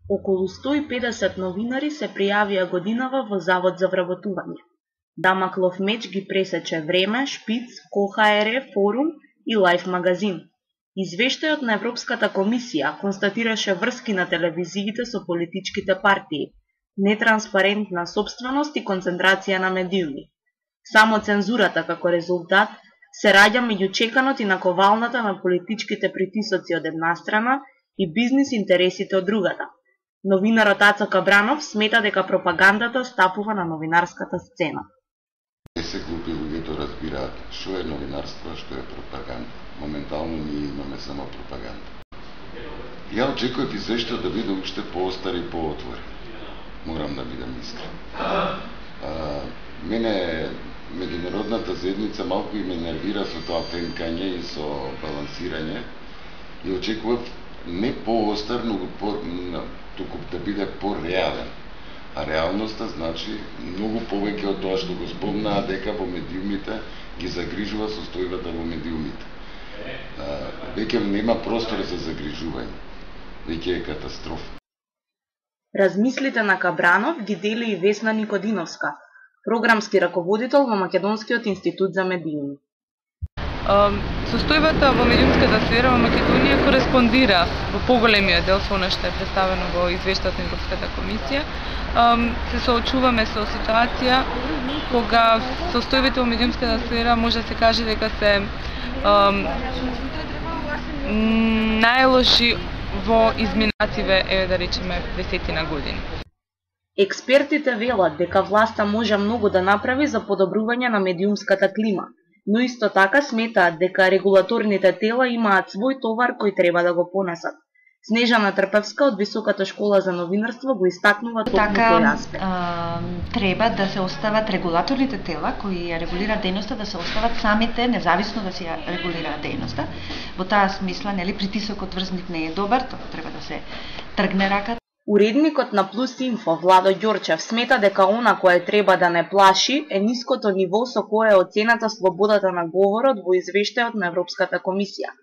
Околу 150 новинари се пријавија годинава во Завод за вработување. Дамаклов меч ги пресече Време, Шпиц, Ко.ХР, Форум и Лајф магазин. Извештајот на Европската комисија констатираше врски на телевизиите со политичките партии, нетранспарентна собственост и концентрација на медиуми. Само цензурата како резултат се раѓа меѓу чеканот и наковалната на политичките притисоци од една страна и бизнис интересите од другата. Новинарот Ацо Кабранов смета дека пропагандата стапува на новинарската сцена. Се глупи луѓето разбираат што е новинарство, а што е пропаганда. Моментално ние имаме само пропаганда. Ја очекував извештајот да биде уште поостар и поотворен. Морам да бидам искрен. Мене меѓународната заедница малку и ме нервира со тоа тенкање и со балансирање и очекував не поостар, но туку да биде пореален. А реалноста значи многу повеќе од тоа што го спомнаа дека во медиумите ги загрижува состојбата во медиумите. Веќе нема простор за загрижување. Веќе е катастрофа. Размислите на Кабранов ги дели и Весна Никодиновска, програмски раководител во Македонскиот институт за медиуми. Состојбата во медиумската сфера во Македонија кореспондира во поголемиот дел со она што е представено во извештајот на Европската комисија. Се соочуваме со ситуација кога состојбите во медиумската сфера може да се каже дека се најлоши во изминативе, да речеме, 10 години. Експертите велат дека власта може многу да направи за подобрување на медиумската клима, но исто така сметаат дека регулаторните тела имаат свој товар кој треба да го понесат. Снежана Трпевска од Високата школа за новинарство го истакнува токму тој аспект. Треба да се остават регулаторните тела кои ја регулираат дејноста, да се остават самите независно да се ја регулираат дејноста. Во таа смисла, притисокот врз нив не е добар, тоа треба да се тргне раката. Уредникот на Плюс Инфо Владо Ѓорчев смета дека она кое треба да не плаши е ниското ниво со кое е оцената слободата на говорот во извештајот на Европската комисија.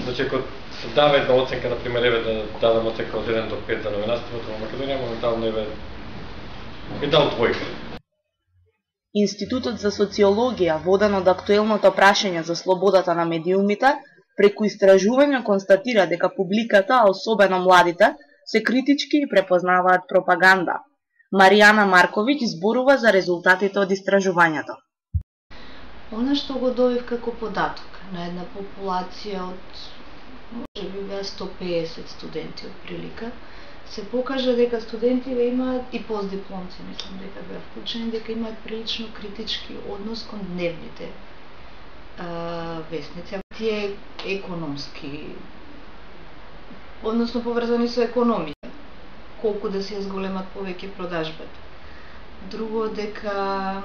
Значи, ако се дава една оценка, например, да дадам оценка од 1 до 5 за новинарството во Македонија, моментално е дал двојка. Институтот за социологија, воден од актуелното прашање за слободата на медиумите, преку истражување констатира дека публиката, а особено младите, се критички и препознаваат пропаганда. Маријана Марковиќ зборува за резултатите од истражувањето. Она што го добив како податок на една популација од можеби 150 студенти од прилика, се покажа дека студентите имаат и постдипломци, мислам дека беа вклучени, дека имаат прилично критички однос кон дневните весници. Тие економски, односно поврзани со економија, колку да се ја зголемат повеќе продажбата. Друго, дека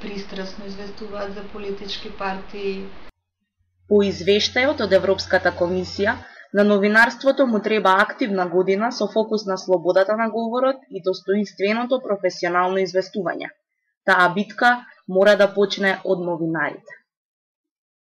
пристрасно известуваат за политички партии. По извештајот од Европската комисија, на новинарството му треба активна година со фокус на слободата на говорот и достоинственото професионално известување. Таа битка мора да почне од новинарите.